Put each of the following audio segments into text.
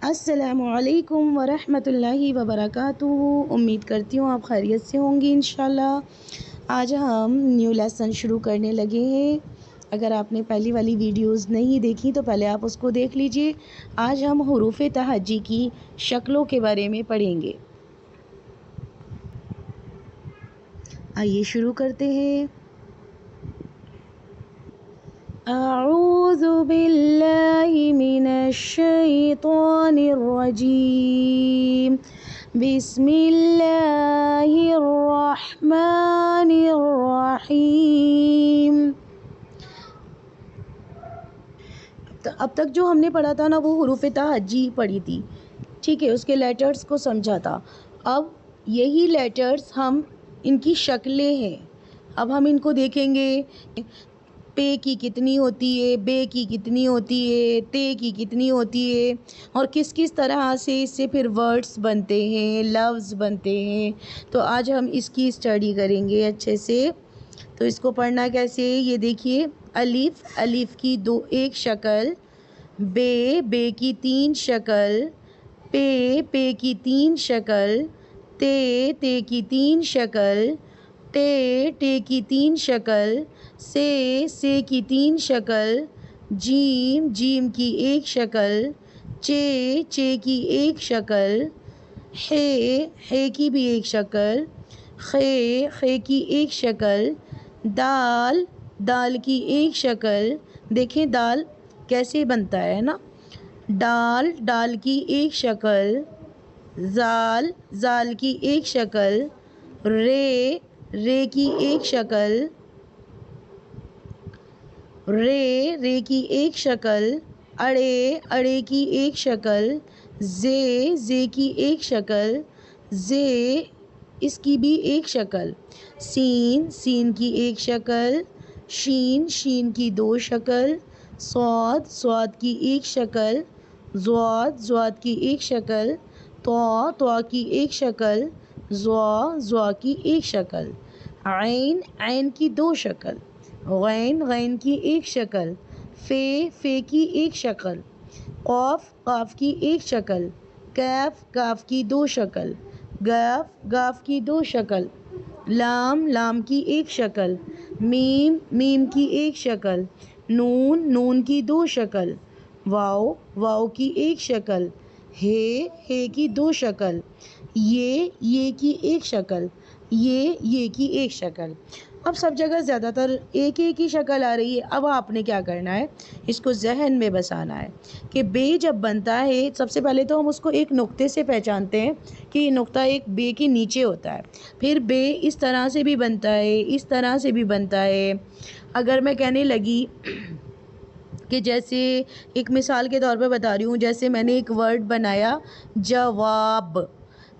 السلام علیکم ورحمۃ اللہ وبرکاتہ۔ امید کرتی ہوں آپ خیریت سے ہوں گی انشاءاللہ۔ آج ہم نیو لیسن شروع کرنے لگے ہیں۔ اگر آپ نے پہلی والی ویڈیوز نہیں دیکھی تو پہلے آپ اس کو دیکھ لیجئے۔ آج ہم حروف تہجی کی شکلوں کے بارے میں پڑھیں گے۔ آئیے شروع کرتے ہیں۔ اعوذ باللہ من الشیطان الرجیم، بسم اللہ الرحمن الرحیم۔ اب تک جو ہم نے پڑھا تھا نا وہ حروف تہجی پڑھی تھی، ٹھیک ہے، اس کے لیٹرز کو سمجھا تھا۔ اب یہی لیٹرز ان کی شکلیں ہیں، اب ہم ان کو دیکھیں گے۔ پے کی کتنی ہوتی ہے، بے کی کتنی ہوتی ہے، تے کی کتنی ہوتی ہے، اور کس کس طرح سے اس سے پھر ورڈز بنتے ہیں، لفظ بنتے ہیں۔ تو آج ہم اس کی اسٹڈی کریں گے اچھے سے۔ تو اس کو پڑھنا کیسے، یہ دیکھیے، الف، الف کی ایک شکل، بے کی 3 شکل، پے کی 3 شکل، تے کی 3 شکل، ٹے کی 3 شکل، سے کی 3 شکل، جیم کی 1 شکل، چے کی 1 شکل، ہے کی بھی 1 شکل، خے کی 1 شکل، دال کی 1 شکل۔ دیکھیں دال کیسے بنتا ہے نا، ڈال کی 1 شکل، زال کی 1 شکل، رے کی 1 شکل، رے کی 1 شکل، اڑے کی 1 شکل، زے کی 1 شکل، اس کی بھی 1 شکل، سین کی 1 شکل، شین کی 2 شکل، صاد کی 1 شکل، زواد کی 1 شکل، طا کی 1 شکل، زوا کی 1 شکل، عین کی 2 شکل، غین کی 1 شکل، فے کی 1 شکل، قاف کی 1 شکل، کاف کی 2 شکل، گاف کی 2 شکل، لام کی 1 شکل، میم کی 1 شکل، نون کی 2 شکل، واو کی 1 شکل، ہے کی 2 شکل، یہ کی 1 شکل، یہ کی 1 شکل۔ اب سب جگہ زیادہ تر ایک ہی شکل آ رہی ہے۔ اب آپ نے کیا کرنا ہے، اس کو ذہن میں بسانا ہے کہ بے جب بنتا ہے، سب سے پہلے تو ہم اس کو ایک نقطے سے پہچانتے ہیں کہ یہ نقطہ ایک بے کے نیچے ہوتا ہے۔ پھر بے اس طرح سے بھی بنتا ہے، اس طرح سے بھی بنتا ہے۔ اگر میں کہنے لگی کہ جیسے ایک مثال کے طور پہ بتا رہی ہوں، جیسے میں نے ایک ورڈ بنایا جواب،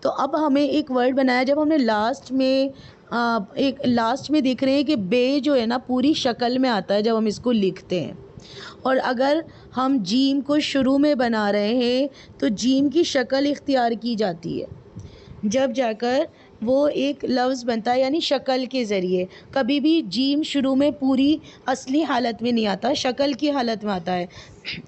تو اب ہمیں ایک ورڈ بنایا، جب ہم نے لاسٹ میں دیکھ رہے ہیں کہ بے جو ہے نا پوری شکل میں آتا ہے جب ہم اس کو لکھتے ہیں، اور اگر ہم جیم کو شروع میں بنا رہے ہیں تو جیم کی شکل اختیار کی جاتی ہے، جب جا کر وہ ایک لفظ بنتا ہے، یعنی شکل کے ذریعے۔ کبھی بھی جیم شروع میں پوری اصلی حالت میں نہیں آتا، شکل کی حالت میں آتا ہے۔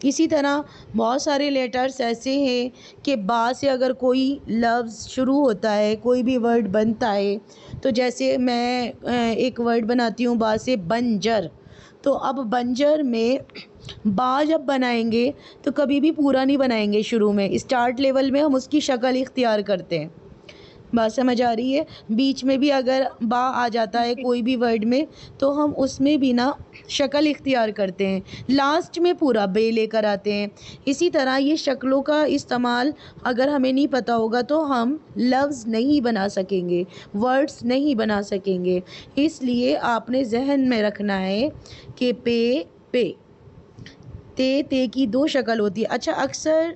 اسی طرح بہت سارے لیٹرز ایسے ہیں کہ با سے اگر کوئی لفظ شروع ہوتا ہے، کوئی بھی ورڈ بنتا ہے، تو جیسے میں ایک ورڈ بناتی ہوں با سے بنجر، تو اب بنجر میں با جب بنائیں گے تو کبھی بھی پورا نہیں بنائیں گے، شروع میں اسٹارٹ لیول میں ہم اس کی شکل اختیار کرتے ہیں۔ بات سمجھ آ رہی ہے؟ بیچ میں بھی اگر با آ جاتا ہے کوئی بھی ورڈ میں تو ہم اس میں بھی نا شکل اختیار کرتے ہیں، لاسٹ میں پورا بے لے کر آتے ہیں۔ اسی طرح یہ شکلوں کا استعمال اگر ہمیں نہیں پتہ ہوگا تو ہم لفظ نہیں بنا سکیں گے، ورڈز نہیں بنا سکیں گے۔ اس لیے آپ نے ذہن میں رکھنا ہے کہ پے تے کی 2 شکل ہوتی ہے۔ اچھا، اکثر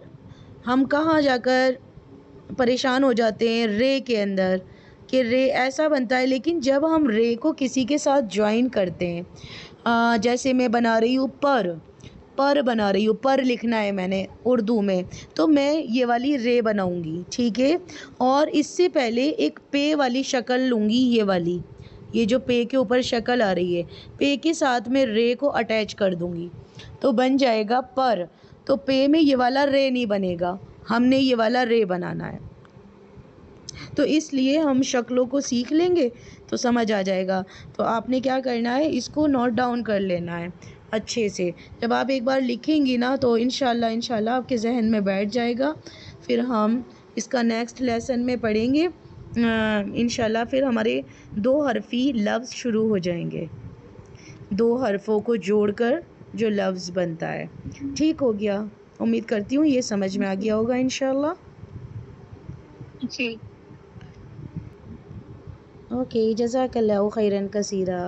ہم کہاں جا کر پریشان ہو جاتے ہیں، رے کے اندر، کہ رے ایسا بنتا ہے، لیکن جب ہم رے کو کسی کے ساتھ جوائن کرتے ہیں، جیسے میں بنا رہی ہوں پر بنا رہی ہوں، پر لکھنا ہے میں نے اردو میں، تو میں یہ والی رے بناؤں گی، ٹھیک ہے، اور اس سے پہلے ایک پے والی شکل لوں گی، یہ والی، یہ جو پے کے اوپر شکل آ رہی ہے، پے کے ساتھ میں رے کو اٹیچ کر دوں گی تو بن جائے گا پر، تو پے میں یہ والا رے نہیں بنے گا، ہم نے یہ والا رے بنانا ہے، تو اس لیے ہم شکلوں کو سیکھ لیں گے تو سمجھ آ جائے گا۔ تو آپ نے کیا کرنا ہے، اس کو نوٹ ڈاؤن کر لینا ہے اچھے سے۔ جب آپ ایک بار لکھیں گی نا تو انشاءاللہ آپ کے ذہن میں بیٹھ جائے گا۔ پھر ہم اس کا نیکسٹ لیسن میں پڑھیں گے انشاءاللہ۔ پھر ہمارے 2 حرفی لفظ شروع ہو جائیں گے، 2 حرفوں کو جوڑ کر جو لفظ بنتا ہے۔ ٹھیک ہو گیا؟ امید کرتی ہوں یہ سمجھ میں آ گیا ہوگا انشاءاللہ۔ جی اوکے، جزاک اللہ خیراً کثیرہ۔